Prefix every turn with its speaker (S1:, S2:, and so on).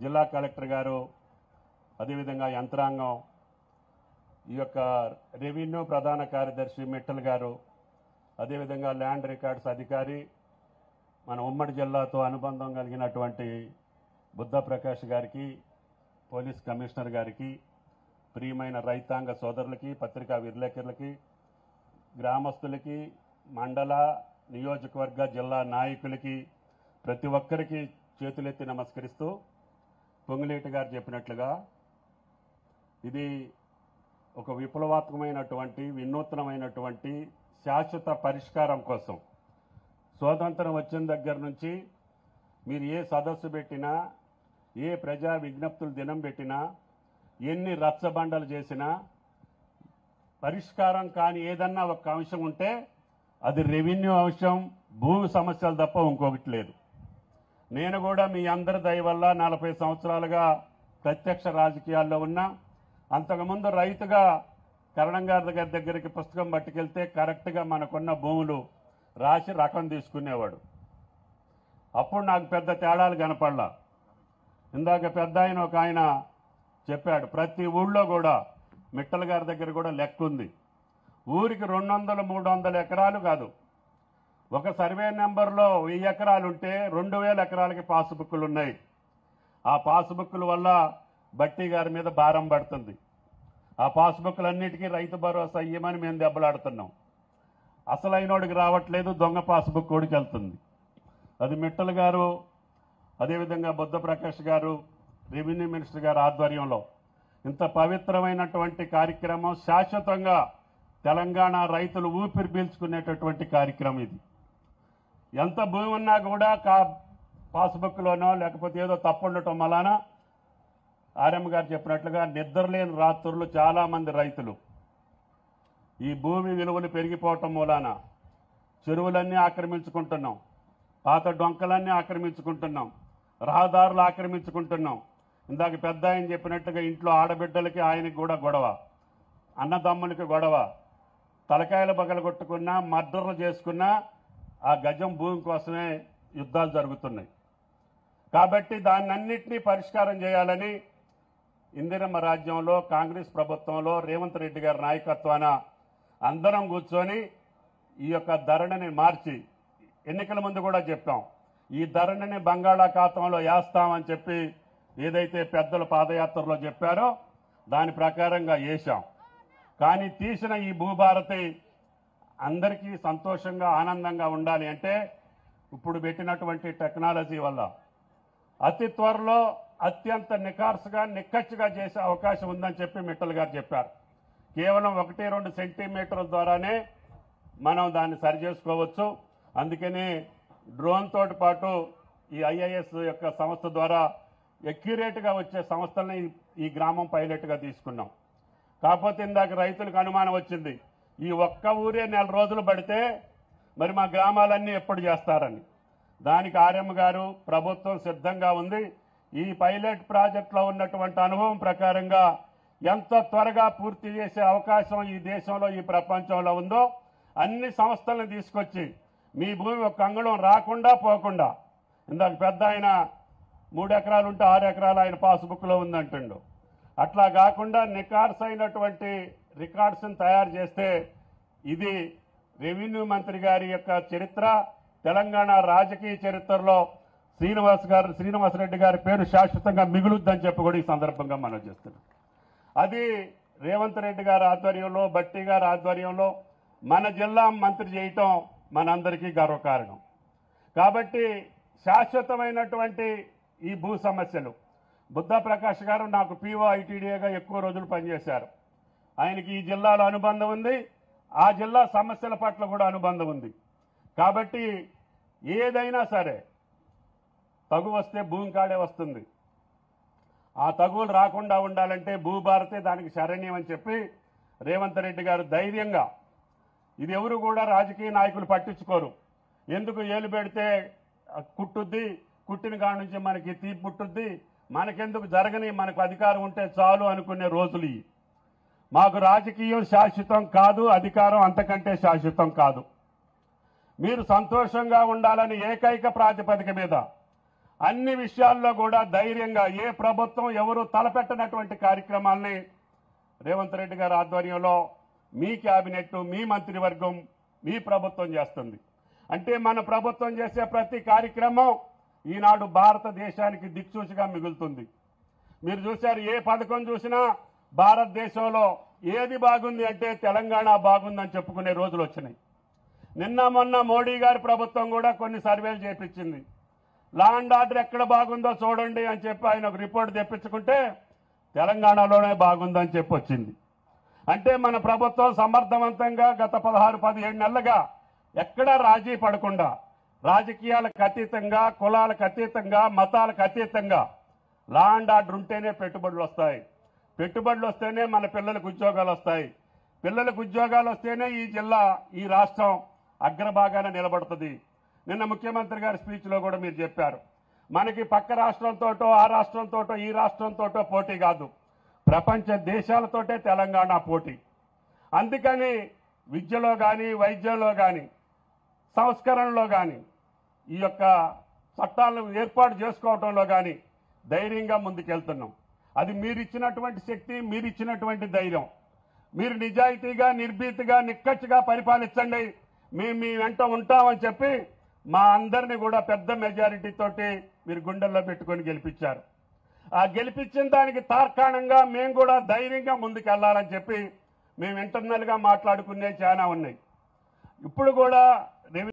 S1: జిల్లా కలెక్టర్ గారు, అదేవిధంగా యంత్రాంగం, ఈ యొక్క రెవెన్యూ ప్రధాన కార్యదర్శి మిట్టల్ గారు, అదేవిధంగా ల్యాండ్ రికార్డ్స్ అధికారి, మన ఉమ్మడి జిల్లాతో అనుబంధం కలిగినటువంటి బుద్ధ ప్రకాష్ గారికి, పోలీస్ కమిషనర్ గారికి, ప్రియమైన రైతాంగ సోదరులకి, పత్రికా విలేకరులకి, గ్రామస్తులకి, మండల, నియోజకవర్గ, జిల్లా నాయకులకి, ప్రతి ఒక్కరికి చేతులెత్తి నమస్కరిస్తూ, పొంగులేటి గారు చెప్పినట్లుగా ఇది ఒక విప్లవాత్మకమైనటువంటి, వినూత్నమైనటువంటి శాశ్వత పరిష్కారం కోసం స్వాతంత్రం వచ్చిన దగ్గర నుంచి మీరు ఏ సదస్సు పెట్టినా, ఏ ప్రజా విజ్ఞప్తులు దినం పెట్టినా, ఎన్ని రచ్చబండలు చేసినా పరిష్కారం కాని ఏదన్నా ఒక అంశం ఉంటే అది రెవెన్యూ అంశం, భూమి సమస్యలు తప్ప ఇంకొకటి లేదు. నేను కూడా మీ అందరి దయ వల్ల 40 సంవత్సరాలుగా ప్రత్యక్ష రాజకీయాల్లో ఉన్నా. అంతకుముందు రైతుగా కరణం గారి దగ్గరికి పుస్తకం పట్టుకెళ్తే కరెక్ట్గా మనకున్న భూములు రాసి రకం తీసుకునేవాడు. అప్పుడు నాకు పెద్ద తేడాలు కనపడలా. ఇందాక పెద్ద ఆయన ఒక ఆయన చెప్పాడు, ప్రతి ఊళ్ళో కూడా మిట్టల్ గారి దగ్గర కూడా లెక్క ఉంది. ఊరికి 200-300 ఎకరాలు కాదు, ఒక సర్వే నెంబర్లో 1000 ఎకరాలు ఉంటే 2000 ఎకరాలకి పాస్బుక్లు ఉన్నాయి. ఆ పాస్బుక్ల వల్ల బట్టి గారి మీద భారం పడుతుంది. ఆ పాస్బుక్లన్నిటికీ రైతు భరోసా ఇయ్యమని మేము దెబ్బలాడుతున్నాం. అసలైనోడికి రావట్లేదు, దొంగ పాస్బుక్ ఓడికి వెళ్తుంది. అది మిట్టల్ గారు, అదేవిధంగా బుద్ధ ప్రకాష్ గారు, రెవెన్యూ మినిస్టర్ గారి ఆధ్వర్యంలో ఇంత పవిత్రమైనటువంటి కార్యక్రమం, శాశ్వతంగా తెలంగాణ రైతులు ఊపిరి పీల్చుకునేటటువంటి కార్యక్రమం ఇది. ఎంత భూమి ఉన్నా కూడా పాస్బుక్లోనో లేకపోతే ఏదో తప్పు ఉండటం వలన ఆర్ఎం గారు చెప్పినట్లుగా నిద్రలేని రాత్రులు చాలామంది రైతులు ఈ భూమి విలువలు పెరిగిపోవటం మూలాన చెరువులన్నీ ఆక్రమించుకుంటున్నాం, పాత డొంకలన్నీ ఆక్రమించుకుంటున్నాం, రహదారులు ఆక్రమించుకుంటున్నాం. ఇందాక పెద్ద ఆయన చెప్పినట్టుగా ఇంట్లో ఆడబిడ్డలకి ఆయనకి కూడా గొడవ, అన్నదమ్ములకి గొడవ, తలకాయలు పగలగొట్టుకున్నా, మర్డర్లు చేసుకున్నా ఆ గజం భూమి కోసమే యుద్ధాలు జరుగుతున్నాయి. కాబట్టి దాన్నన్నింటినీ పరిష్కారం చేయాలని ఇందిరమ్మ రాజ్యంలో, కాంగ్రెస్ ప్రభుత్వంలో రేవంత్ రెడ్డి గారి నాయకత్వాన అందరం కూర్చొని ఈ యొక్క ధరణిని మార్చి, ఎన్నికల ముందు కూడా చెప్పాం, ఈ ధరణిని బంగాళాఖాతంలో వేస్తామని చెప్పి ఏదైతే పెద్దలు పాదయాత్రలో చెప్పారో దాని ప్రకారంగా వేశాం. కానీ తీసిన ఈ భూభారతి అందరికీ సంతోషంగా, ఆనందంగా ఉండాలి అంటే ఇప్పుడు పెట్టినటువంటి టెక్నాలజీ వల్ల అతి త్వరలో అత్యంత నిఖార్సుగా, నిక్కచ్చిగా చేసే అవకాశం ఉందని చెప్పి మిట్టల్ గారు చెప్పారు. కేవలం 1-2 సెంటీమీటర్ల ద్వారానే మనం దాన్ని సరి చేసుకోవచ్చు. అందుకని డ్రోన్ తోటి పాటు ఈ ఐఐఎస్ యొక్క సంస్థ ద్వారా ఎక్యురేట్గా వచ్చే సంస్థల్ని ఈ గ్రామం పైలట్గా తీసుకున్నాం. కాకపోతే ఇందాక రైతులకు అనుమానం వచ్చింది, ఈ ఒక్క ఊరే 4 రోజులు పడితే మరి మా గ్రామాలన్నీ ఎప్పుడు చేస్తారని. దానికి ఆర్ఎం గారు, ప్రభుత్వం సిద్ధంగా ఉంది. ఈ పైలట్ ప్రాజెక్టులో ఉన్నటువంటి అనుభవం ప్రకారంగా ఎంత త్వరగా పూర్తి చేసే అవకాశం ఈ దేశంలో, ఈ ప్రపంచంలో ఉందో అన్ని సంస్థలను తీసుకొచ్చి మీ భూమి ఒక అంగుళం రాకుండా పోకుండా, ఇందాక పెద్ద ఆయన 3 ఎకరాలు ఉంటే 6 ఎకరాలు ఆయన పాస్బుక్లో ఉందంటుండు, అట్లా కాకుండా నిఖార్స్ అయినటువంటి రికార్డ్స్ని తయారు చేస్తే ఇది రెవెన్యూ మంత్రి గారి యొక్క చరిత్ర, తెలంగాణ రాజకీయ చరిత్రలో శ్రీనివాసరెడ్డి గారి పేరు శాశ్వతంగా మిగులుద్దని చెప్పి కూడా ఈ సందర్భంగా మనం చేస్తున్నాం. అది రేవంత్ రెడ్డి గారి ఆధ్వర్యంలో, బట్టి గారి ఆధ్వర్యంలో మన జిల్లా మంత్రి చేయటం మనందరికీ గర్వకారణం. కాబట్టి శాశ్వతమైనటువంటి ఈ భూ సమస్యలు, బుద్ధ ప్రకాష్ గారు నాకు పీఓ ఐటీడీఏగా ఎక్కువ రోజులు పనిచేశారు. ఆయనకి ఈ జిల్లాలో అనుబంధం ఉంది, ఆ జిల్లా సమస్యల పట్ల కూడా అనుబంధం ఉంది. కాబట్టి ఏదైనా సరే తగు వస్తే భూమి కాడే వస్తుంది. ఆ తగువులు రాకుండా ఉండాలంటే భూభారతే దానికి శరణ్యం అని చెప్పి రేవంత్ రెడ్డి గారు ధైర్యంగా, ఇది ఎవరు కూడా రాజకీయ నాయకులు పట్టించుకోరు, ఎందుకు ఏలు పెడితే కుట్టుద్ది, కుట్టిన కాడ నుంచి మనకి తీపి పుట్టుద్ది, మనకెందుకు జరగని, మనకు అధికారం ఉంటే చాలు అనుకునే రోజులు ఇవి. మాకు రాజకీయం శాశ్వతం కాదు, అధికారం అంతకంటే శాశ్వతం కాదు. మీరు సంతోషంగా ఉండాలని ఏకైక ప్రాతిపదిక మీద అన్ని విషయాల్లో కూడా ధైర్యంగా ఏ ప్రభుత్వం ఎవరు తలపెట్టనటువంటి కార్యక్రమాల్ని రేవంత్ రెడ్డి గారి ఆధ్వర్యంలో మీ కేబినెట్, మీ మంత్రివర్గం, మీ ప్రభుత్వం చేస్తుంది. అంటే మన ప్రభుత్వం చేసే ప్రతి కార్యక్రమం ఈనాడు భారతదేశానికి దిక్సూచిగా మిగులుతుంది. మీరు చూశారు, ఏ పథకం చూసినా భారతదేశంలో ఏది బాగుంది అంటే తెలంగాణ బాగుందని చెప్పుకునే రోజులు వచ్చినాయి. నిన్న మొన్న మోడీ గారి ప్రభుత్వం కూడా కొన్ని సర్వేలు చేపించింది. లా అండ్ ఆర్డర్ ఎక్కడ బాగుందో చూడండి అని చెప్పి ఆయన ఒక రిపోర్ట్ తెప్పించుకుంటే తెలంగాణలోనే బాగుందని చెప్పి వచ్చింది. అంటే మన ప్రభుత్వం సమర్థవంతంగా గత 16-17 నెలలుగా ఎక్కడా రాజీ పడకుండా రాజకీయాలకు అతీతంగా, కులాలకు అతీతంగా, మతాలకు అతీతంగా లా అండ్ ఆర్డర్ ఉంటేనే పెట్టుబడులు వస్తాయి. పెట్టుబడులు వస్తేనే మన పిల్లలకు ఉద్యోగాలు వస్తాయి. పిల్లలకు ఉద్యోగాలు వస్తేనే ఈ జిల్లా, ఈ రాష్ట్రం అగ్రభాగాన నిలబడుతుంది. నిన్న ముఖ్యమంత్రి గారి స్పీచ్లో కూడా మీరు చెప్పారు, మనకి పక్క రాష్ట్రంతోటో, ఆ రాష్ట్రంతోటో, ఈ రాష్ట్రంతోటో పోటీ కాదు, ప్రపంచ దేశాలతోటే తెలంగాణ పోటీ. అందుకని విద్యలో కానీ, వైద్యంలో కానీ, సంస్కరణలో కానీ, ఈ యొక్క చట్టాలను ఏర్పాటు చేసుకోవడంలో కానీ ధైర్యంగా ముందుకెళ్తున్నాం. అది మీరిచ్చినటువంటి శక్తి, మీరిచ్చినటువంటి ధైర్యం. మీరు నిజాయితీగా, నిర్భీతిగా, నిక్కచ్చిగా పరిపాలించండి, మేము మీ వెంట ఉంటామని చెప్పి మా అందరినీ కూడా పెద్ద మెజారిటీ తోటి మీరు గుండెల్లో పెట్టుకొని గెలిపించారు. ఆ గెలిపించిన దానికి తార్కాణంగా మేము కూడా ధైర్యంగా ముందుకెళ్లాలని చెప్పి మేము ఇంటర్నల్గా మాట్లాడుకునే చాలా ఉన్నాయి. ఇప్పుడు కూడా